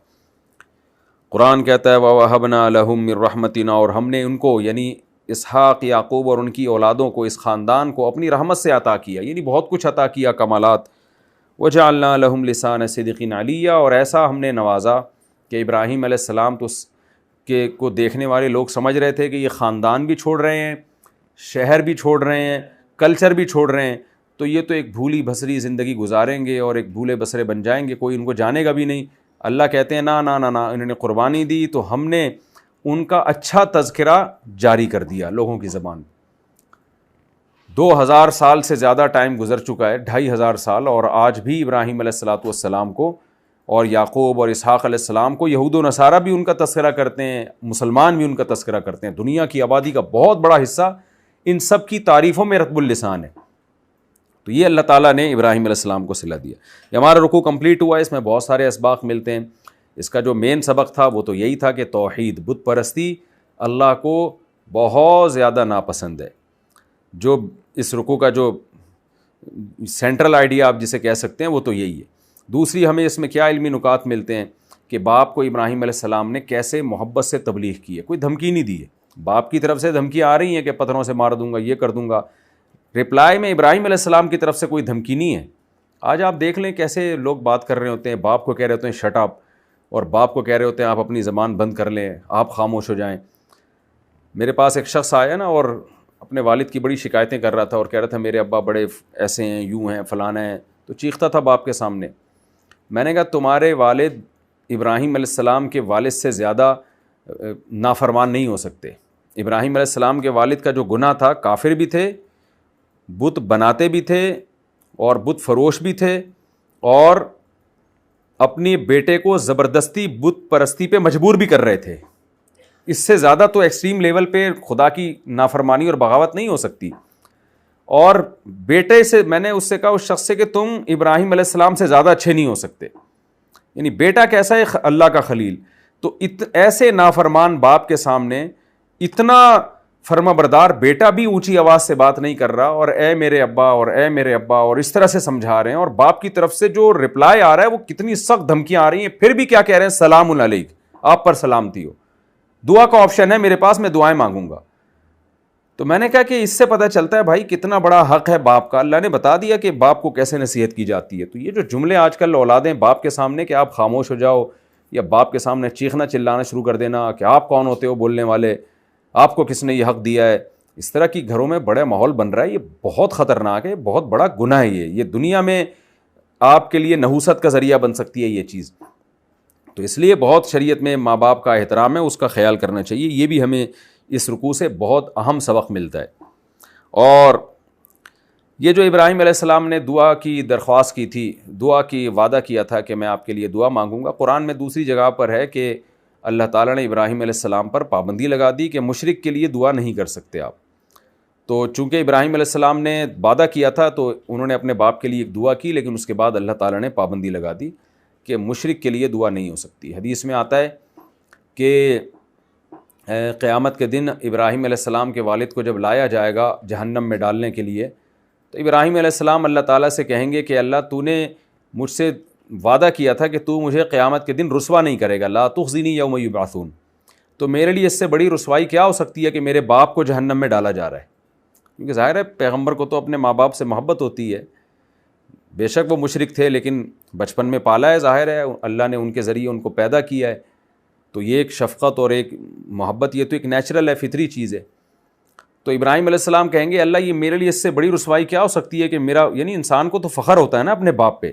قرآن کہتا ہے وَوَهَبْنَا لَهُم مِّن رَحْمَتِنَا، اور ہم نے ان کو یعنی اسحاق، یعقوب اور ان کی اولادوں کو، اس خاندان کو اپنی رحمت سے عطا کیا، یعنی بہت کچھ عطا کیا، کمالات۔ وَجَعَلْنَا لَهُمْ لِسَانَ صِدْقٍ عَلِيًّا، اور ایسا ہم نے نوازا کہ ابراہیم علیہ السلام تو کو دیکھنے والے لوگ سمجھ رہے تھے کہ یہ خاندان بھی چھوڑ رہے ہیں، شہر بھی چھوڑ رہے ہیں، کلچر بھی چھوڑ رہے ہیں، تو یہ تو ایک بھولی بھسری زندگی گزاریں گے اور ایک بھولے بسرے بن جائیں گے، کوئی ان کو جانے گا بھی نہیں۔ اللہ کہتے ہیں نا نا نا نا، انہوں نے قربانی دی تو ہم نے ان کا اچھا تذکرہ جاری کر دیا لوگوں کی زبان۔ 2000 سال سے زیادہ ٹائم گزر چکا ہے، 2500 سال، اور آج بھی ابراہیم علیہ السلام کو اور یعقوب اور اسحاق علیہ السلام کو یہود و نصارہ بھی ان کا تذکرہ کرتے ہیں، مسلمان بھی ان کا تذکرہ کرتے ہیں۔ دنیا کی آبادی کا بہت بڑا حصہ ان سب کی تعریفوں میں رطب اللسان ہے۔ تو یہ اللہ تعالیٰ نے ابراہیم علیہ السلام کو صلہ دیا۔ یہ ہمارا رکوع کمپلیٹ ہوا ہے، اس میں بہت سارے اسباق ملتے ہیں۔ اس کا جو مین سبق تھا وہ تو یہی تھا کہ توحید، بت پرستی اللہ کو بہت زیادہ ناپسند ہے۔ جو اس رکوع کا جو سینٹرل آئیڈیا آپ جسے کہہ سکتے ہیں وہ تو یہی ہے۔ دوسری ہمیں اس میں کیا علمی نکات ملتے ہیں کہ باپ کو ابراہیم علیہ السلام نے کیسے محبت سے تبلیغ کی ہے، کوئی دھمکی نہیں دی ہے۔ باپ کی طرف سے دھمکیاں آ رہی ہیں کہ پتھروں سے مار دوں گا، یہ کر دوں گا، رپلائی میں ابراہیم علیہ السلام کی طرف سے کوئی دھمکی نہیں ہے۔ آج آپ دیکھ لیں کیسے لوگ بات کر رہے ہوتے ہیں، باپ کو کہہ رہے ہوتے ہیں شٹ اپ، اور باپ کو کہہ رہے ہوتے ہیں آپ اپنی زبان بند کر لیں، آپ خاموش ہو جائیں۔ میرے پاس ایک شخص آیا نا اور اپنے والد کی بڑی شکایتیں کر رہا تھا اور کہہ رہا تھا میرے ابا بڑے ایسے ہیں، یوں ہیں، فلانا ہیں، تو چیختا تھا باپ کے سامنے۔ میں نے کہا تمہارے والد ابراہیم علیہ السلام کے والد سے زیادہ نافرمان نہیں ہو سکتے۔ ابراہیم علیہ السلام کے والد کا جو گناہ تھا، کافر بھی تھے، بت بناتے بھی تھے اور بت فروش بھی تھے، اور اپنی بیٹے کو زبردستی بت پرستی پہ مجبور بھی کر رہے تھے۔ اس سے زیادہ تو ایکسٹریم لیول پہ خدا کی نافرمانی اور بغاوت نہیں ہو سکتی۔ اور بیٹے سے میں نے اس سے کہا، اس شخص سے، کہ تم ابراہیم علیہ السلام سے زیادہ اچھے نہیں ہو سکتے، یعنی بیٹا کیسا ہے، اللہ کا خلیل، تو ایسے نافرمان باپ کے سامنے اتنا فرما بردار بیٹا بھی اونچی آواز سے بات نہیں کر رہا، اور اے میرے ابا اور اے میرے ابا اور اس طرح سے سمجھا رہے ہیں، اور باپ کی طرف سے جو رپلائی آ رہا ہے وہ کتنی سخت دھمکیاں آ رہی ہیں، پھر بھی کیا کہہ رہے ہیں، سلام علیک، آپ پر سلامتی ہو، دعا کا آپشن ہے میرے پاس، میں دعائیں مانگوں گا۔ تو میں نے کہا کہ اس سے پتہ چلتا ہے بھائی کتنا بڑا حق ہے باپ کا، اللہ نے بتا دیا کہ باپ کو کیسے نصیحت کی جاتی ہے۔ تو یہ جو جملے آج کل اولادیں باپ کے سامنے کہ آپ خاموش ہو جاؤ، یا باپ کے سامنے چیخنا چلانا شروع کر دینا کہ آپ کون ہوتے ہو بولنے والے، آپ کو کس نے یہ حق دیا ہے، اس طرح کی گھروں میں بڑا ماحول بن رہا ہے، یہ بہت خطرناک ہے، بہت بڑا گناہ ہے۔ یہ دنیا میں آپ کے لیے نحوست کا ذریعہ بن سکتی ہے یہ چیز۔ تو اس لیے بہت شریعت میں ماں باپ کا احترام ہے، اس کا خیال کرنا چاہیے۔ یہ بھی ہمیں اس رکوع سے بہت اہم سبق ملتا ہے۔ اور یہ جو ابراہیم علیہ السلام نے دعا کی درخواست کی تھی، دعا کی وعدہ کیا تھا کہ میں آپ کے لیے دعا مانگوں گا، قرآن میں دوسری جگہ پر ہے کہ اللہ تعالیٰ نے ابراہیم علیہ السلام پر پابندی لگا دی کہ مشرک کے لیے دعا نہیں کر سکتے آپ۔ تو چونکہ ابراہیم علیہ السلام نے وعدہ کیا تھا تو انہوں نے اپنے باپ کے لیے ایک دعا کی، لیکن اس کے بعد اللہ تعالیٰ نے پابندی لگا دی کہ مشرک کے لیے دعا نہیں ہو سکتی۔ حدیث میں آتا ہے کہ قیامت کے دن ابراہیم علیہ السلام کے والد کو جب لایا جائے گا جہنم میں ڈالنے کے لیے، تو ابراہیم علیہ السلام اللہ تعالیٰ سے کہیں گے کہ اللہ تو نے مجھ سے وعدہ کیا تھا کہ تو مجھے قیامت کے دن رسوا نہیں کرے گا، لا تخزنی یوم یبعثون، تو میرے لیے اس سے بڑی رسوائی کیا ہو سکتی ہے کہ میرے باپ کو جہنم میں ڈالا جا رہا ہے۔ کیونکہ ظاہر ہے پیغمبر کو تو اپنے ماں باپ سے محبت ہوتی ہے، بے شک وہ مشرک تھے لیکن بچپن میں پالا ہے، ظاہر ہے اللہ نے ان کے ذریعے ان کو پیدا کیا ہے، تو یہ ایک شفقت اور ایک محبت، یہ تو ایک نیچرل ہے، فطری چیز ہے۔ تو ابراہیم علیہ السلام کہیں گے اللہ یہ میرے لیے اس سے بڑی رسوائی کیا ہو سکتی ہے کہ میرا، یعنی انسان کو تو فخر ہوتا ہے نا اپنے باپ پہ۔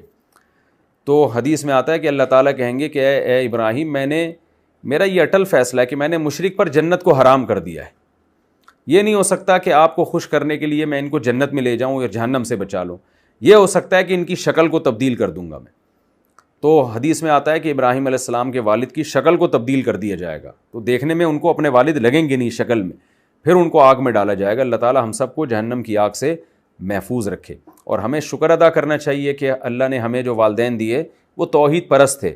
تو حدیث میں آتا ہے کہ اللہ تعالیٰ کہیں گے کہ اے ابراہیم، میرا یہ اٹل فیصلہ ہے کہ میں نے مشرک پر جنت کو حرام کر دیا ہے، یہ نہیں ہو سکتا کہ آپ کو خوش کرنے کے لیے میں ان کو جنت میں لے جاؤں یا جہنم سے بچا لوں، یہ ہو سکتا ہے کہ ان کی شکل کو تبدیل کر دوں گا میں۔ تو حدیث میں آتا ہے کہ ابراہیم علیہ السلام کے والد کی شکل کو تبدیل کر دیا جائے گا، تو دیکھنے میں ان کو اپنے والد لگیں گے نہیں شکل میں، پھر ان کو آگ میں ڈالا جائے گا۔ اللہ تعالیٰ ہم سب کو جہنم کی آگ سے محفوظ رکھے، اور ہمیں شکر ادا کرنا چاہیے کہ اللہ نے ہمیں جو والدین دیے وہ توحید پرست تھے،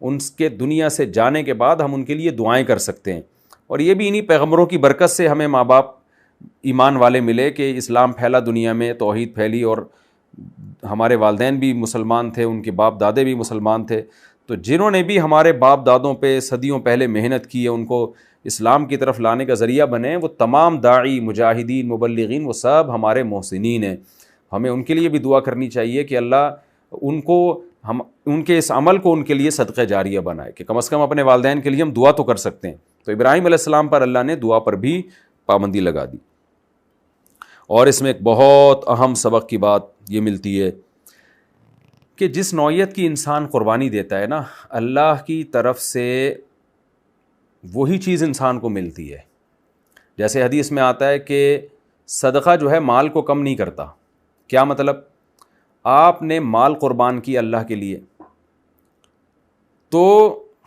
ان کے دنیا سے جانے کے بعد ہم ان کے لیے دعائیں کر سکتے ہیں، اور یہ بھی انہی پیغمبروں کی برکت سے ہمیں ماں باپ ایمان والے ملے کہ اسلام پھیلا دنیا میں، توحید پھیلی، اور ہمارے والدین بھی مسلمان تھے، ان کے باپ دادے بھی مسلمان تھے۔ تو جنہوں نے بھی ہمارے باپ دادوں پہ صدیوں پہلے محنت کی ہے، ان کو اسلام کی طرف لانے کا ذریعہ بنے، وہ تمام داعی، مجاہدین، مبلغین، وہ سب ہمارے محسنین ہیں۔ ہمیں ان کے لیے بھی دعا کرنی چاہیے کہ اللہ ان کے اس عمل کو ان کے لیے صدقہ جاریہ بنائے، کہ کم از کم اپنے والدین کے لیے ہم دعا تو کر سکتے ہیں۔ تو ابراہیم علیہ السلام پر اللہ نے دعا پر بھی پابندی لگا دی۔ اور اس میں ایک بہت اہم سبق کی بات یہ ملتی ہے کہ جس نوعیت کی انسان قربانی دیتا ہے نا، اللہ کی طرف سے وہی چیز انسان کو ملتی ہے۔ جیسے حدیث میں آتا ہے کہ صدقہ جو ہے مال کو کم نہیں کرتا۔ کیا مطلب؟ آپ نے مال قربان کیا اللہ کے لیے، تو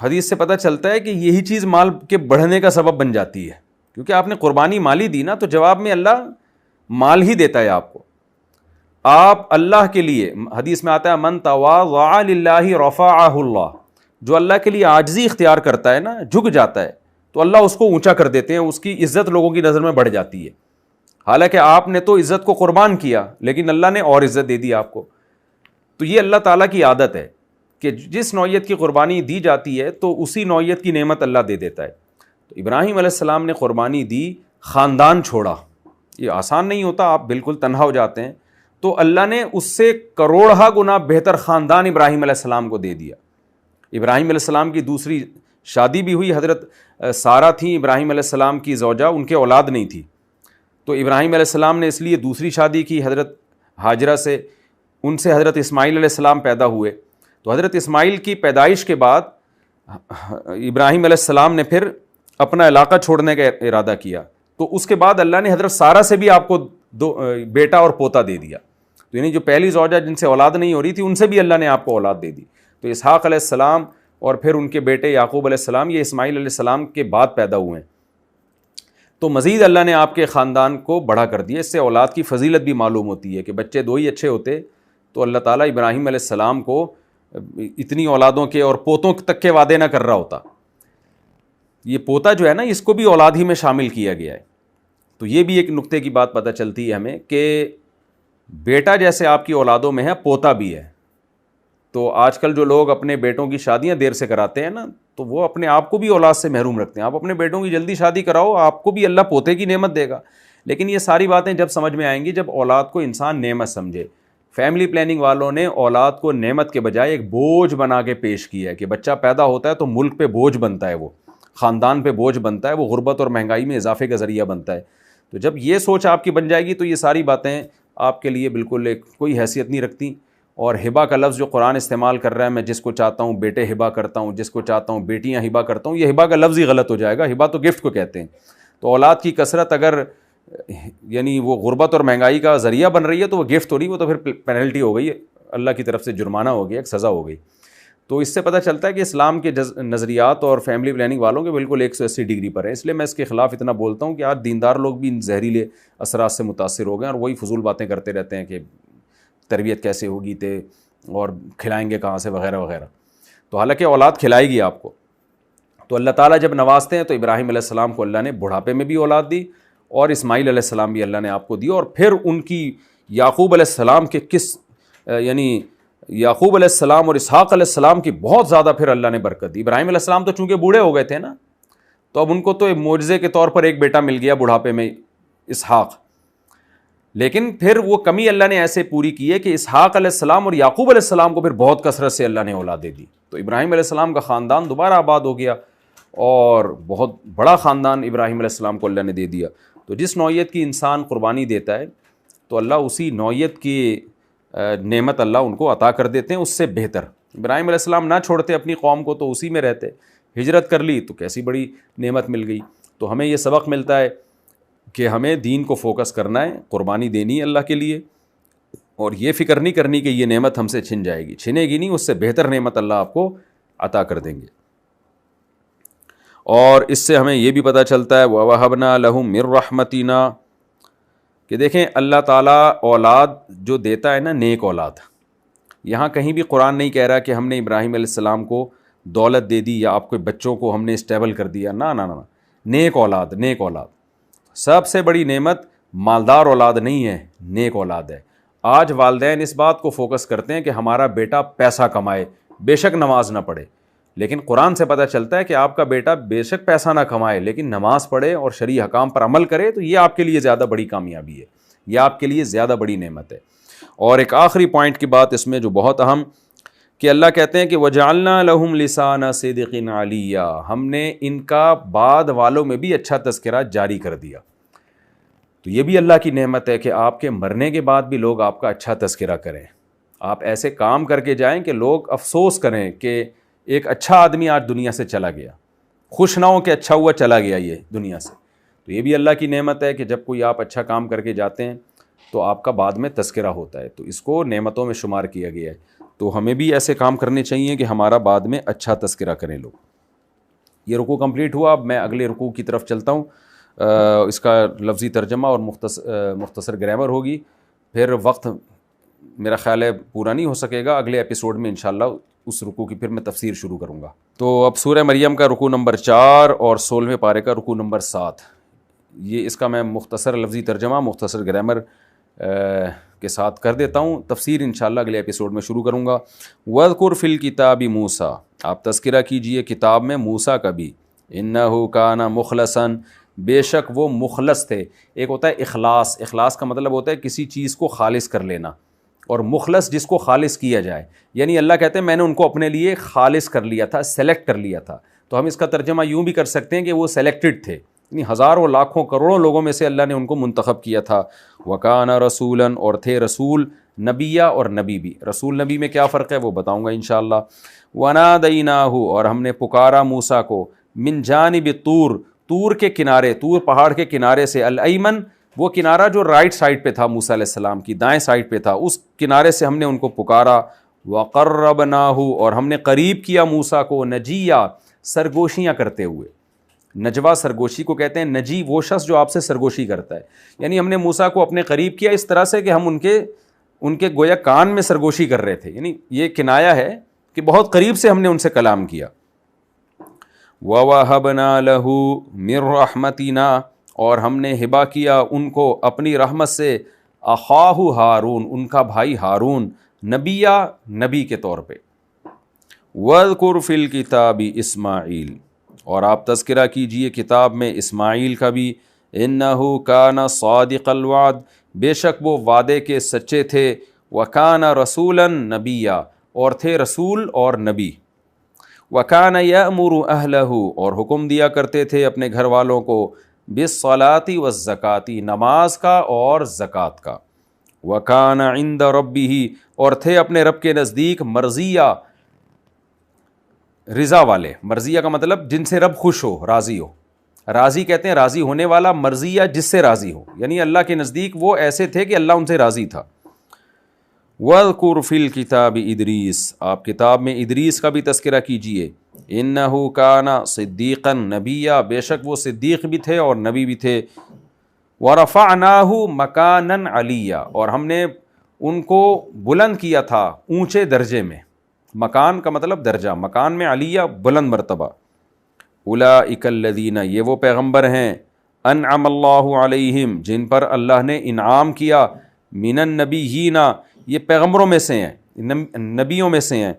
حدیث سے پتہ چلتا ہے کہ یہی چیز مال کے بڑھنے کا سبب بن جاتی ہے، کیونکہ آپ نے قربانی مالی دی نا، تو جواب میں اللہ مال ہی دیتا ہے آپ کو۔ آپ اللہ کے لیے، حدیث میں آتا ہے من تواضع للہ رفعہ اللہ، جو اللہ کے لیے عاجزی اختیار کرتا ہے نا، جھک جاتا ہے، تو اللہ اس کو اونچا کر دیتے ہیں، اس کی عزت لوگوں کی نظر میں بڑھ جاتی ہے۔ حالانکہ آپ نے تو عزت کو قربان کیا، لیکن اللہ نے اور عزت دے دی آپ کو۔ تو یہ اللہ تعالیٰ کی عادت ہے کہ جس نوعیت کی قربانی دی جاتی ہے تو اسی نوعیت کی نعمت اللہ دے دیتا ہے۔ تو ابراہیم علیہ السلام نے قربانی دی، خاندان چھوڑا، یہ آسان نہیں ہوتا، آپ بالکل تنہا ہو جاتے ہیں، تو اللہ نے اس سے کروڑہ گنا بہتر خاندان ابراہیم علیہ السلام کو دے دیا۔ ابراہیم علیہ السلام کی دوسری شادی بھی ہوئی، حضرت سارہ تھیں ابراہیم علیہ السلام کی زوجہ، ان کے اولاد نہیں تھی، تو ابراہیم علیہ السلام نے اس لیے دوسری شادی کی حضرت ہاجرہ سے، ان سے حضرت اسماعیل علیہ السلام پیدا ہوئے۔ تو حضرت اسماعیل کی پیدائش کے بعد ابراہیم علیہ السلام نے پھر اپنا علاقہ چھوڑنے کا ارادہ کیا، تو اس کے بعد اللہ نے حضرت سارہ سے بھی آپ کو دو بیٹا اور پوتا دے دیا، تو یعنی جو پہلی زوجہ جن سے اولاد نہیں ہو رہی تھی ان سے بھی اللہ نے آپ کو اولاد دے دی۔ تو اسحاق علیہ السلام اور پھر ان کے بیٹے یعقوب علیہ السلام، یہ اسماعیل علیہ السلام کے بعد پیدا ہوئے ہیں۔ تو مزید اللہ نے آپ کے خاندان کو بڑا کر دیا۔ اس سے اولاد کی فضیلت بھی معلوم ہوتی ہے کہ بچے دو ہی اچھے ہوتے تو اللہ تعالیٰ ابراہیم علیہ السلام کو اتنی اولادوں کے اور پوتوں تک کے وعدے نہ کر رہا ہوتا۔ یہ پوتا جو ہے نا، اس کو بھی اولاد ہی میں شامل کیا گیا ہے۔ تو یہ بھی ایک نقطے کی بات پتہ چلتی ہے ہمیں کہ بیٹا جیسے آپ کی اولادوں میں ہے، پوتا بھی ہے۔ تو آج کل جو لوگ اپنے بیٹوں کی شادیاں دیر سے کراتے ہیں نا، تو وہ اپنے آپ کو بھی اولاد سے محروم رکھتے ہیں۔ آپ اپنے بیٹوں کی جلدی شادی کراؤ، آپ کو بھی اللہ پوتے کی نعمت دے گا۔ لیکن یہ ساری باتیں جب سمجھ میں آئیں گی جب اولاد کو انسان نعمت سمجھے۔ فیملی پلاننگ والوں نے اولاد کو نعمت کے بجائے ایک بوجھ بنا کے پیش کیا ہے کہ بچہ پیدا ہوتا ہے تو ملک پہ بوجھ بنتا ہے، وہ خاندان پہ بوجھ بنتا ہے، وہ غربت اور مہنگائی میں اضافے کا ذریعہ بنتا ہے۔ تو جب یہ سوچ آپ کی بن جائے گی تو یہ ساری باتیں آپ کے لیے بالکل کوئی حیثیت نہیں رکھتی۔ اور ہبہ کا لفظ جو قرآن استعمال کر رہا ہے، میں جس کو چاہتا ہوں بیٹے ہبہ کرتا ہوں، جس کو چاہتا ہوں بیٹیاں ہبہ کرتا ہوں، یہ ہبہ کا لفظ ہی غلط ہو جائے گا۔ ہبہ تو گفٹ کو کہتے ہیں۔ تو اولاد کی کثرت اگر یعنی وہ غربت اور مہنگائی کا ذریعہ بن رہی ہے تو وہ گفٹ ہو رہی ہے، وہ تو پھر پینلٹی ہو گئی ہے، اللہ کی طرف سے جرمانہ ہو گیا، ایک سزا ہو گئی۔ تو اس سے پتہ چلتا ہے کہ اسلام کے نظریات اور فیملی پلاننگ والوں کے بالکل 180 ڈگری پر ہیں۔ اس لیے میں اس کے خلاف اتنا بولتا ہوں کہ آج دیندار لوگ بھی ان زہریلے اثرات سے متاثر ہو گئے اور وہی فضول باتیں کرتے رہتے ہیں کہ تربیت کیسے ہوگی تے اور کھلائیں گے کہاں سے وغیرہ وغیرہ۔ تو حالانکہ اولاد کھلائے گی آپ کو۔ تو اللہ تعالیٰ جب نوازتے ہیں تو ابراہیم علیہ السلام کو اللہ نے بڑھاپے میں بھی اولاد دی، اور اسماعیل علیہ السلام بھی اللہ نے آپ کو دی، اور پھر ان کی یعقوب علیہ السلام کے یعنی یعقوب علیہ السلام اور اسحاق علیہ السلام کی بہت زیادہ پھر اللہ نے برکت دی۔ ابراہیم علیہ السلام تو چونکہ بوڑھے ہو گئے تھے نا، تو اب ان کو تو ایک معجزے کے طور پر ایک بیٹا مل گیا بڑھاپے میں، اسحاق۔ لیکن پھر وہ کمی اللہ نے ایسے پوری کی ہے کہ اسحاق علیہ السلام اور یعقوب علیہ السلام کو پھر بہت کثرت سے اللہ نے اولادیں دی، تو ابراہیم علیہ السلام کا خاندان دوبارہ آباد ہو گیا اور بہت بڑا خاندان ابراہیم علیہ السلام کو اللہ نے دے دیا۔ تو جس نوعیت کی انسان قربانی دیتا ہے تو اللہ اسی نوعیت کی نعمت اللہ ان کو عطا کر دیتے ہیں اس سے بہتر۔ ابراہیم علیہ السلام نہ چھوڑتے اپنی قوم کو تو اسی میں رہتے، ہجرت کر لی تو کیسی بڑی نعمت مل گئی۔ تو ہمیں یہ سبق ملتا ہے کہ ہمیں دین کو فوکس کرنا ہے، قربانی دینی ہے اللہ کے لیے، اور یہ فکر نہیں کرنی کہ یہ نعمت ہم سے چھن جائے گی، چھنے گی نہیں، اس سے بہتر نعمت اللہ آپ کو عطا کر دیں گے۔ اور اس سے ہمیں یہ بھی پتہ چلتا ہے وَوَهَبْنَا لَهُم مِّن رَحْمَتِنَا کہ دیکھیں اللہ تعالیٰ اولاد جو دیتا ہے نا، نیک اولاد، یہاں کہیں بھی قرآن نہیں کہہ رہا کہ ہم نے ابراہیم علیہ السلام کو دولت دے دی یا آپ کے بچوں کو ہم نے اسٹیبل کر دیا، نہ نہ نہ، نیک اولاد، نیک اولاد سب سے بڑی نعمت مالدار اولاد نہیں ہے، نیک اولاد ہے۔ آج والدین اس بات کو فوکس کرتے ہیں کہ ہمارا بیٹا پیسہ کمائے، بے شک نماز نہ پڑھے، لیکن قرآن سے پتہ چلتا ہے کہ آپ کا بیٹا بے شک پیسہ نہ کمائے لیکن نماز پڑھے اور شرعی حکام پر عمل کرے، تو یہ آپ کے لیے زیادہ بڑی کامیابی ہے، یہ آپ کے لیے زیادہ بڑی نعمت ہے۔ اور ایک آخری پوائنٹ کی بات اس میں جو بہت اہم، کہ اللہ کہتے ہیں کہ وَجَعَلْنَا لَهُمْ لِسَانَ صِدْقٍ عَلِيًّا، ہم نے ان کا بعد والوں میں بھی اچھا تذکرہ جاری کر دیا۔ تو یہ بھی اللہ کی نعمت ہے کہ آپ کے مرنے کے بعد بھی لوگ آپ کا اچھا تذکرہ کریں، آپ ایسے کام کر کے جائیں کہ لوگ افسوس کریں کہ ایک اچھا آدمی آج دنیا سے چلا گیا، خوش نہ ہو کہ اچھا ہوا چلا گیا یہ دنیا سے۔ تو یہ بھی اللہ کی نعمت ہے کہ جب کوئی آپ اچھا کام کر کے جاتے ہیں تو آپ کا بعد میں تذکرہ ہوتا ہے، تو اس کو نعمتوں میں شمار کیا گیا ہے۔ تو ہمیں بھی ایسے کام کرنے چاہیے کہ ہمارا بعد میں اچھا تذکرہ کریں لوگ۔ یہ رکوع کمپلیٹ ہوا، اب میں اگلے رکوع کی طرف چلتا ہوں۔ اس کا لفظی ترجمہ اور مختصر گرامر ہوگی، پھر وقت میرا خیال ہے پورا نہیں ہو سکے گا، اگلے ایپیسوڈ میں انشاءاللہ اس رکوع کی پھر میں تفسیر شروع کروں گا۔ تو اب سورہ مریم کا رکوع نمبر 4 اور 16ویں پارے کا رکوع نمبر 7، یہ اس کا میں مختصر لفظی ترجمہ مختصر گرامر کے ساتھ کر دیتا ہوں، تفسیر انشاءاللہ اگلے ایپیسوڈ میں شروع کروں گا۔ وَاذْكُرْ فِي الْكِتَابِ مُوسیٰ، آپ تذکرہ کیجئے کتاب میں موسیٰ کا بھی، إِنَّهُ كَانَ مُخْلَصًا، بے شک وہ مخلص تھے۔ ایک ہوتا ہے اخلاص، اخلاص کا مطلب ہوتا ہے کسی چیز کو خالص کر لینا، اور مخلص جس کو خالص کیا جائے، یعنی اللہ کہتے ہیں میں نے ان کو اپنے لیے خالص کر لیا تھا، سلیکٹ کر لیا تھا۔ تو ہم اس کا ترجمہ یوں بھی کر سکتے ہیں کہ وہ سلیکٹڈ تھے، یعنی ہزاروں لاکھوں کروڑوں لوگوں میں سے اللہ نے ان کو منتخب کیا تھا۔ وَكَانَ رَسُولًا، اور تھے رسول، نبیہ اور نبی بھی۔ رسول نبی میں کیا فرق ہے وہ بتاؤں گا انشاءاللہ۔ وَنَادَيْنَاهُ، اور ہم نے پکارا موسیٰ کو، من جانب طور، طور کے کنارے، طور پہاڑ کے کنارے سے، الایمن وہ کنارہ جو رائٹ سائڈ پہ تھا موسیٰ علیہ السلام کی، دائیں سائڈ پہ تھا، اس کنارے سے ہم نے ان کو پکارا۔ وَقَرَّبْنَاهُ، اور ہم نے قریب کیا موسیٰ کو، نجیہ، سرگوشیاں کرتے ہوئے۔ نجوہ سرگوشی کو کہتے ہیں، نجی وہ شخص جو آپ سے سرگوشی کرتا ہے، یعنی ہم نے موسیٰ کو اپنے قریب کیا اس طرح سے کہ ہم ان کے گویا کان میں سرگوشی کر رہے تھے، یعنی یہ کنایا ہے کہ بہت قریب سے ہم نے ان سے کلام کیا۔ وَوَهَبْنَا لَهُ مِن رَحْمَتِنَا، اور ہم نے ہبہ کیا ان کو اپنی رحمت سے، اخاہ ہارون، ان کا بھائی ہارون، نبیہ، نبی کے طور پہ۔ وَاذْكُرْ فِي الْكِتَابِ اسماعیل، اور آپ تذکرہ کیجئے کتاب میں اسماعیل کا بھی، إِنَّهُ كَانَ صَادِقَ الْوَعْدِ، بے شک وہ وعدے کے سچے تھے، وَكَانَ رَسُولًا نَبِيًّا، اور تھے رسول اور نبی۔ وَكَانَ يَأْمُرُ أَهْلَهُ، اور حکم دیا کرتے تھے اپنے گھر والوں کو، بِالصَّلَاةِ وَالزَّكَاةِ، نماز کا اور زکوٰۃ کا۔ وَكَانَ عِندَ رَبِّهِ، اور تھے اپنے رب کے نزدیک مرضیہ، رضا والے۔ مرضیہ کا مطلب جن سے رب خوش ہو، راضی ہو۔ راضی کہتے ہیں راضی ہونے والا، مرضیہ جس سے راضی ہو، یعنی اللہ کے نزدیک وہ ایسے تھے کہ اللہ ان سے راضی تھا۔ وَاذْكُرْ فِي الْكِتَابِ إِدْرِيسَ، آپ کتاب میں ادریس کا بھی تذکرہ کیجئے، إِنَّهُ كَانَ صِدِّيقًا نَبِيًّا، بے شک وہ صدیق بھی تھے اور نبی بھی تھے۔ وَرَفَعْنَاهُ مَكَانًا عَلِيًّا، اور ہم نے ان کو بلند کیا تھا اونچے درجے میں۔ مکان کا مطلب درجہ، مکان میں علیہ بلند مرتبہ۔ اولئک الذین، یہ وہ پیغمبر ہیں، انعم اللہ علیہم، جن پر اللہ نے انعام کیا، من النبیین، یہ پیغمبروں میں سے ہیں، نبیوں میں سے ہیں،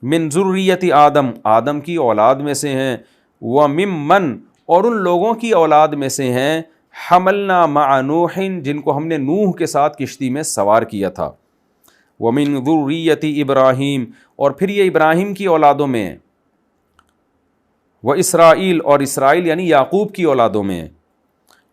من ذریت آدم، آدم کی اولاد میں سے ہیں، وممن، اور ان لوگوں کی اولاد میں سے ہیں، حملنا مع نوح، جن کو ہم نے نوح کے ساتھ کشتی میں سوار کیا تھا، ومن ذریۃ ابراہیم، اور پھر یہ ابراہیم کی اولادوں میں ہیں، و اسرائیل، اور اسرائیل یعنی یعقوب کی اولادوں میں ہیں،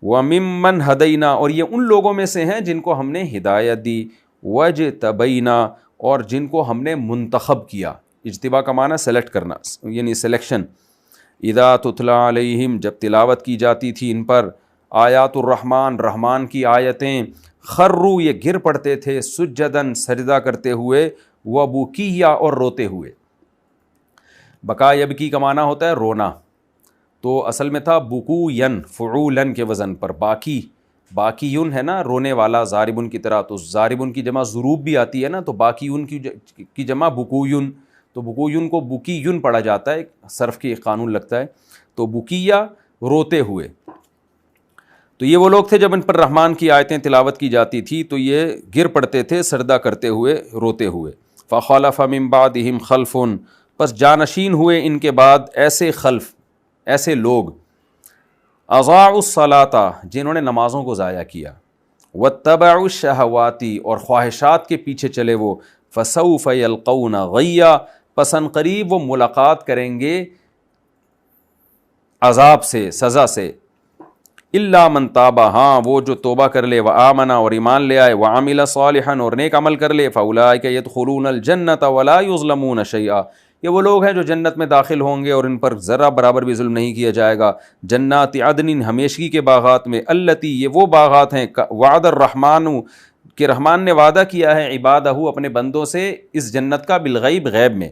وممن ہدینا، اور یہ ان لوگوں میں سے ہیں جن کو ہم نے ہدایت دی، وجتبینا، اور جن کو ہم نے منتخب کیا، اجتباء کا معنی سلیکٹ کرنا یعنی سلیکشن، اذا تتلا علیہم، جب تلاوت کی جاتی تھی ان پر، آیات الرحمن، رحمان کی آیتیں، خروا، یہ گر پڑتے تھے، سجدن، سجدہ کرتے ہوئے، وبکیا، اور روتے ہوئے۔ بکا یبکی کا معنی ہوتا ہے رونا، تو اصل میں تھا بکوین، فعولن کے وزن پر، باکیون ہے نا رونے والا، ضاربن کی طرح، تو ضاربن کی جمع ضروب بھی آتی ہے نا، تو باکیون کی جمع بکویون، تو بکویون کو بکیون پڑھا جاتا ہے، صرف کی ایک قانون لگتا ہے، تو بکیا روتے ہوئے۔ تو یہ وہ لوگ تھے جب ان پر رحمان کی آیتیں تلاوت کی جاتی تھی تو یہ گر پڑتے تھے سجدہ کرتے ہوئے، روتے ہوئے۔ فخلف من بعدہم خلف، پس جانشین ہوئے ان کے بعد ایسے خلف، ایسے لوگ، اضاعوا الصلاۃ، جنہوں نے نمازوں کو ضائع کیا، واتبعوا الشہوات، اور خواہشات کے پیچھے چلے وہ، فسوف یلقون غیا، پس ان قریب وہ ملاقات کریں گے عذاب سے، سزا سے، الا من تاب، ہاں وہ جو توبہ کر لے، وآمن، اور ایمان لے آئے، وعمل صالحا، اور نیک عمل کر لے، فاولئک یدخلون الجنۃ ولا یظلمون شیئا، یہ وہ لوگ ہیں جو جنت میں داخل ہوں گے اور ان پر ذرہ برابر بھی ظلم نہیں کیا جائے گا، جنات عدن، ہمیشگی کے باغات میں، التی، یہ وہ باغات ہیں، وعد الرحمن، کہ رحمان نے وعدہ کیا ہے عبادہ، اپنے بندوں سے، اس جنت کا، بالغیب، غیب میں،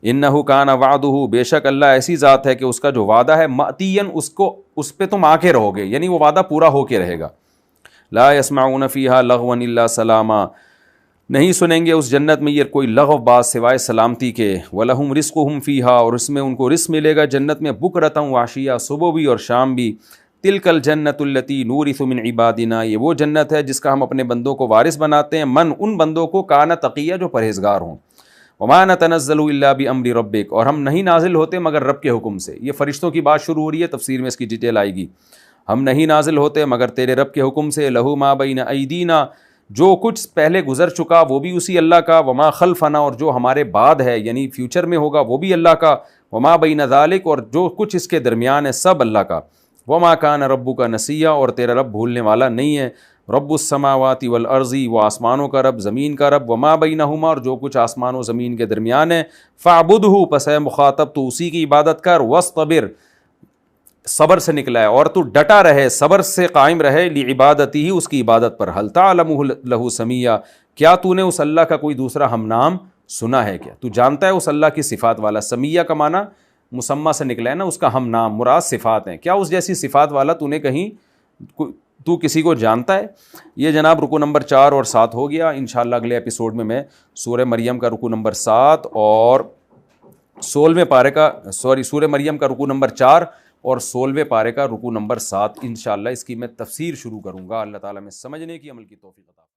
انہ کان وعدہ، بے شک اللہ ایسی ذات ہے کہ اس کا جو وعدہ ہے، مأتین، اس پہ تم آ کے رہو گے، یعنی وہ وعدہ پورا ہو کے رہے گا۔ لا یسمعون فیہا لغوا الا سلاما، نہیں سنیں گے اس جنت میں یہ کوئی لغو بات سوائے سلامتی کے، وَلَهُمْ رِزْقُهُمْ فِيهَا، اور اس میں ان کو رزق ملے گا جنت میں، بکرۃ وعشیہ، صبح بھی اور شام بھی، تلک الجنت التی نورث من عبادنا، یہ وہ جنت ہے جس کا ہم اپنے بندوں کو وارث بناتے ہیں، من، ان بندوں کو، کان تقیہ، جو پرہیزگار ہوں، وما نتنزل الا بامر ربک، اور ہم نہیں نازل ہوتے مگر رب کے حکم سے، یہ فرشتوں کی بات شروع ہو رہی ہے، تفسیر میں اس کی ڈیٹیل آئے گی، ہم نہیں نازل ہوتے مگر تیرے رب کے حکم سے، لہو ما بین ایدینا، جو کچھ پہلے گزر چکا وہ بھی اسی اللہ کا، وما خلفنا، اور جو ہمارے بعد ہے یعنی فیوچر میں ہوگا وہ بھی اللہ کا، وما بین ذالک، اور جو کچھ اس کے درمیان ہے سب اللہ کا، وما کان ربک نسیا، اور تیرا رب بھولنے والا نہیں ہے، رب السماوات والارض، وہ آسمانوں کا رب، زمین کا رب، وما بینہما، اور جو کچھ آسمان و زمین کے درمیان ہے، فاعبدہ، پس اے مخاطب تو اسی کی عبادت کر، واصطبر، صبر سے نکلا ہے، اور تو ڈٹا رہے، صبر سے قائم رہے، لعبادتی ہی، اس کی عبادت پر، هل تعلم له سمیا، کیا تو نے اس اللہ کا کوئی دوسرا ہم نام سنا ہے کیا، تو جانتا ہے اس اللہ کی صفات والا، سمیہ کا معنی مسمہ سے نکلا ہے نا، اس کا ہم نام، مراد صفات ہیں، کیا اس جیسی صفات والا تو نے کہیں تو کسی کو جانتا ہے؟ یہ جناب رکوع نمبر 4 اور 7 ہو گیا، انشاءاللہ اگلے ایپیسوڈ میں سورہ مریم کا رکوع نمبر 7 اور 16ویں پارے کا، سورہ مریم کا رکوع نمبر 4 اور 16ویں پارے کا رکوع نمبر 7، انشاءاللہ اس کی میں تفسیر شروع کروں گا، اللہ تعالیٰ میں سمجھنے کی، عمل کی توفیق عطا